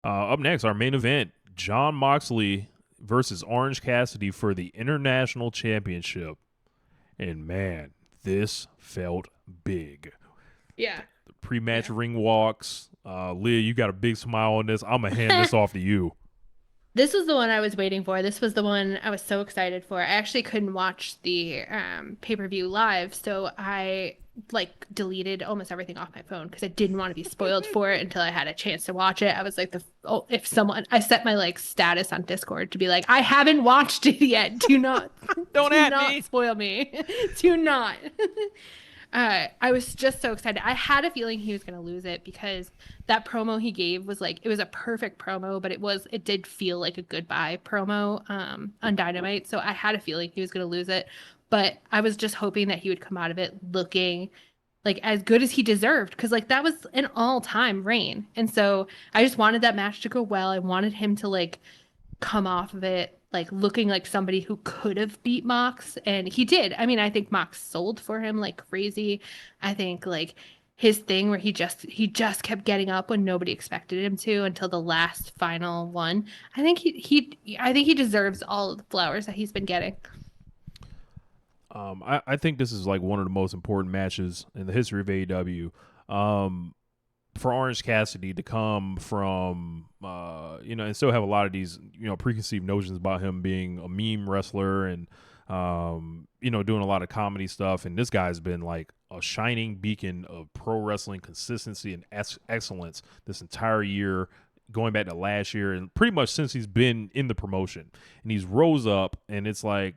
Up next, our main event: Jon Moxley versus Orange Cassidy for the International Championship. And man, this felt big. Yeah. The pre-match Yeah. ring walks. Leah, you got a big smile on this. I'm gonna hand this off to you. This was the one I was waiting for. This was the one I was so excited for. I actually couldn't watch the pay-per-view live, so I like deleted almost everything off my phone because I didn't want to be spoiled for it until I had a chance to watch it. I was like, if someone, I set my like status on Discord to be like, I haven't watched it yet. Do not, Don't do at not me. spoil me. Do not. I was just so excited. I had a feeling he was going to lose it because that promo he gave was like it was a perfect promo, but it did feel like a goodbye promo on Dynamite. So I had a feeling he was going to lose it, but I was just hoping that he would come out of it looking like as good as he deserved because like that was an all-time reign. And so I just wanted that match to go well. I wanted him to like come off of it like looking like somebody who could have beat Mox, and he did. I mean, I think Mox sold for him like crazy. I think like his thing where he just kept getting up when nobody expected him to until the last final one. I think he deserves all of the flowers that he's been getting. I think this is like one of the most important matches in the history of AEW. Um, for Orange Cassidy to come from, and still have a lot of these, preconceived notions about him being a meme wrestler and, doing a lot of comedy stuff. And this guy's been like a shining beacon of pro wrestling consistency and excellence this entire year, going back to last year and pretty much since he's been in the promotion. And he's rose up, and it's like,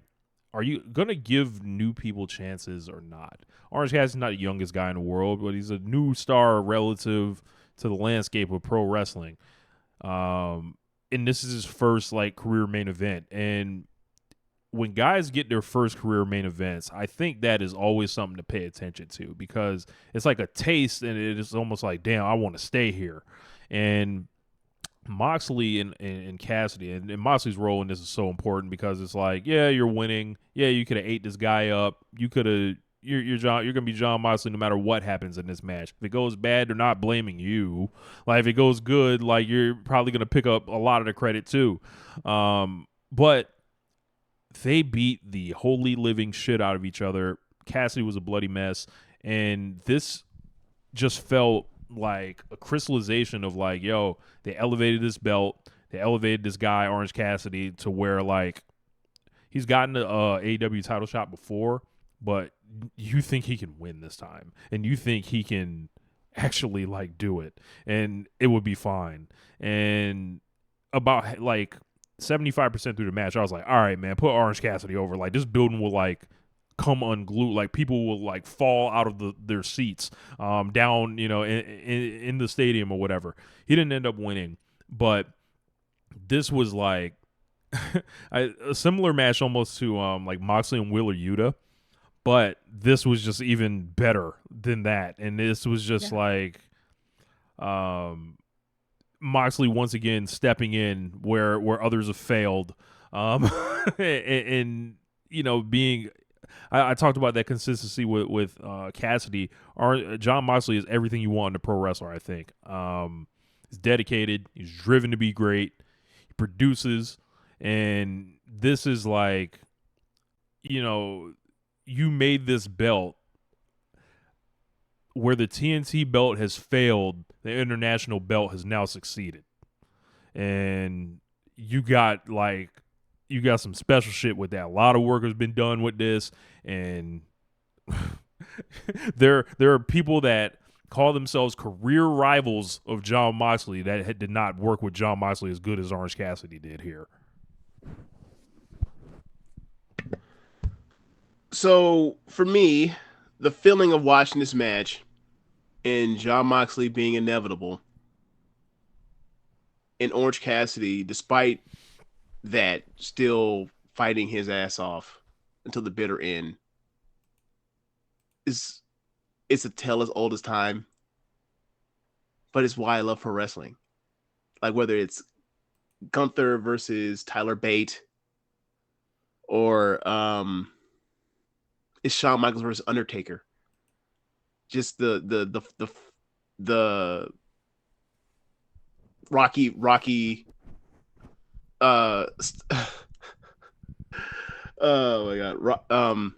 are you gonna give new people chances or not? Orange Cassidy's not the youngest guy in the world, but he's a new star relative to the landscape of pro wrestling. And this is his first like career main event. And when guys get their first career main events, I think that is always something to pay attention to because it's like a taste, and it is almost like, damn, I want to stay here. And Moxley and Cassidy, and Moxley's role in this is so important because it's like, yeah, you're winning. Yeah, you could have ate this guy up. You could have. You're gonna be Jon Moxley no matter what happens in this match. If it goes bad, they're not blaming you. Like if it goes good, like you're probably gonna pick up a lot of the credit too. But they beat the holy living shit out of each other. Cassidy was a bloody mess, and this just felt like a crystallization of like, yo, they elevated this belt, they elevated this guy Orange Cassidy to where like he's gotten the AEW title shot before, but you think he can win this time, and you think he can actually like do it, and it would be fine. And about like 75% through the match, I was like, all right, man, put Orange Cassidy over. Like this building will like come unglued, like people will like fall out of their seats down, in the stadium or whatever. He didn't end up winning, but this was like a similar match almost to like Moxley and Wheeler Yuta, but this was just even better than that. And this was just Yeah. like um Moxley once again stepping in where others have failed, and being. I talked about that consistency with Cassidy. Jon Moxley is everything you want in a pro wrestler. I think he's dedicated. He's driven to be great. He produces, and this is like, you made this belt where the TNT belt has failed. The international belt has now succeeded, and you got like you got some special shit with that. A lot of work has been done with this, and there are people that call themselves career rivals of Jon Moxley that did not work with Jon Moxley as good as Orange Cassidy did here. So for me, the feeling of watching this match and Jon Moxley being inevitable and Orange Cassidy, despite that, still fighting his ass off until the bitter end is it's a tale as old as time, but it's why I love pro wrestling. Like whether it's Gunther versus Tyler Bate or it's Shawn Michaels versus Undertaker. Just the Rocky. Uh, oh my God.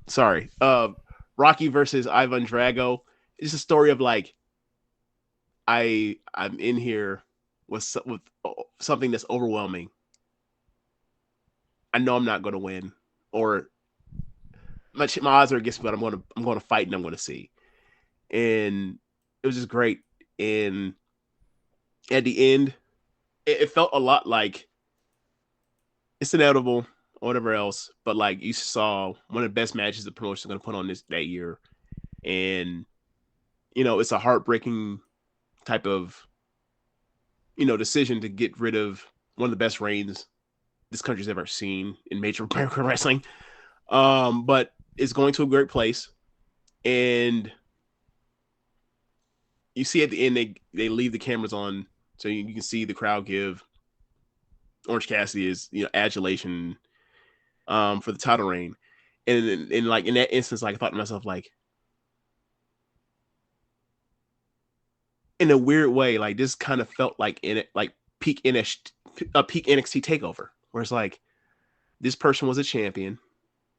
Sorry. Rocky versus Ivan Drago. It's a story of like I'm in here with something that's overwhelming. I know I'm not going to win, or my odds are against me, but I'm going to fight and I'm going to see. And it was just great. And at the end, it felt a lot like it's inevitable or whatever else, but like you saw one of the best matches the promotion is going to put on that year, and it's a heartbreaking type of decision to get rid of one of the best reigns this country's ever seen in major American wrestling. But it's going to a great place, and you see at the end they leave the cameras on, so you can see the crowd give Orange Cassidy is adulation for the title reign, and like in that instance, like I thought to myself, like in a weird way, like this kind of felt like in it, like peak NXT takeover, where it's like this person was a champion,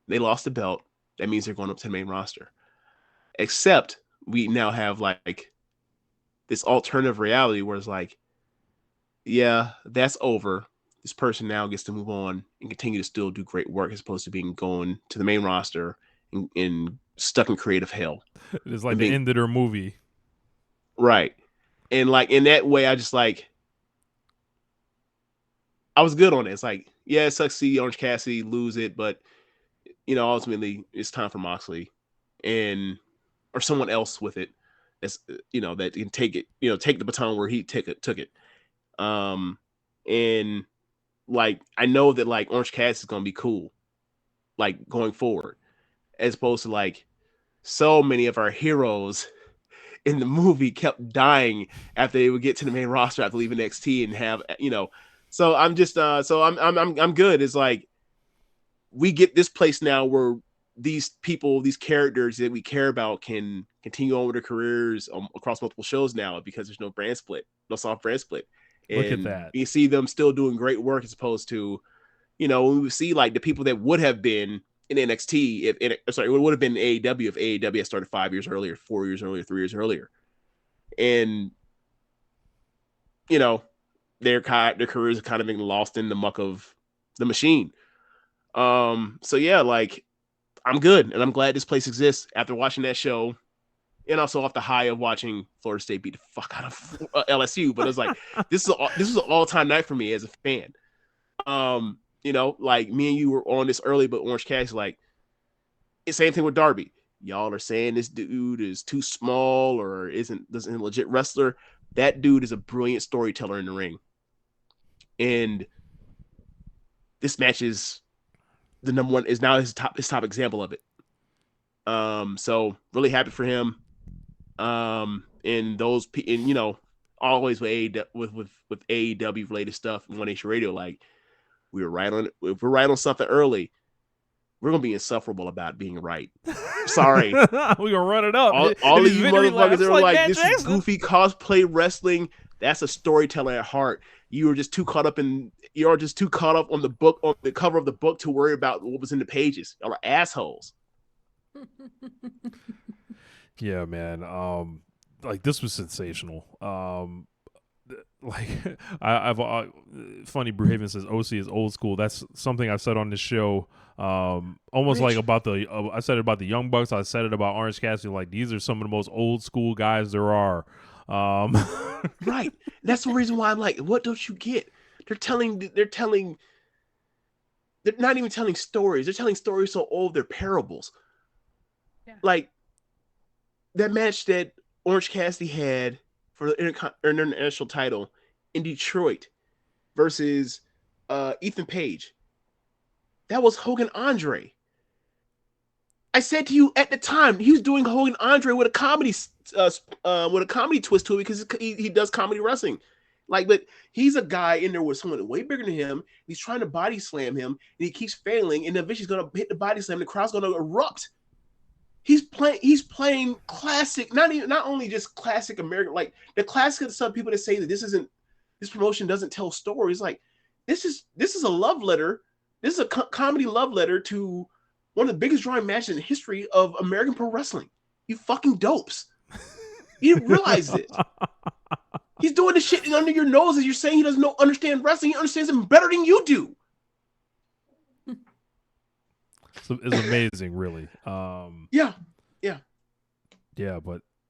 they lost the belt, that means they're going up to the main roster. Except we now have like this alternative reality where it's like, yeah, that's over. This person now gets to move on and continue to still do great work as opposed to being going to the main roster and stuck in creative hell. It's like the end of their movie. Right. And like in that way, I just like, I was good on it. It's like, yeah, it sucks to see Orange Cassidy lose it, but ultimately it's time for Moxley or someone else with it. That's that can take it, take the baton where he took it. And like I know that like Orange Cassidy is gonna be cool, like going forward, as opposed to like so many of our heroes in the movie kept dying after they would get to the main roster after leaving NXT and have So I'm just so I'm good. It's like we get this place now where these people, these characters that we care about can continue on with their careers across multiple shows now because there's no brand split, no soft brand split. And look at that. You see them still doing great work as opposed to, we see like the people that would have been in NXT, it would have been AEW if AEW had started 5 years earlier, 4 years earlier, 3 years earlier. And, their careers are kind of being lost in the muck of the machine. So yeah, like I'm good, and I'm glad this place exists after watching that show, and also off the high of watching Florida State beat the fuck out of LSU. But it was like this was an all-time night for me as a fan. Like me and you were on this early, but Orange Cassidy, like the same thing with Darby. Y'all are saying this dude is too small or isn't a legit wrestler. That dude is a brilliant storyteller in the ring. And this match is the number one, is now his top example of it. So really happy for him. And those, and always with AEW related stuff and One Nation Radio, like we were right on it. If we're right on something early, we're gonna be insufferable about being right. Sorry, we're gonna run it up. All of you motherfuckers that are like, this is goofy cosplay wrestling. That's a storyteller at heart. You're just too caught up on the book, on the cover of the book, to worry about what was in the pages. Y'all are assholes. Yeah, man. Like this was sensational. Like I've funny. Bruhaven says OC is old school. That's something I've said on this show. Almost like about I said it about the Young Bucks. I said it about Orange Cassidy. Like these are some of the most old school guys there are. Right. That's the reason why I'm like, what don't you get? They're not even telling stories. They're telling stories so old they're parables. Yeah. Like that match that Orange Cassidy had for the international title in Detroit versus Ethan Page. That was Hogan Andre. I said to you at the time, he was doing Hogan Andre with a comedy twist to it because he does comedy wrestling. Like, but he's a guy in there with someone way bigger than him. He's trying to body slam him, and he keeps failing. And eventually, he's gonna hit the body slam. And the crowd's gonna erupt. He's playing classic, not only just classic American, like the classic of some people that say that this isn't this promotion doesn't tell stories. Like, this is a love letter. This is a comedy love letter to one of the biggest drawing matches in the history of American pro wrestling. You fucking dopes. You didn't realize it. He's doing this shit under your nose as you're saying he doesn't understand wrestling. He understands it better than you do. So it's amazing, really. Yeah. Yeah, but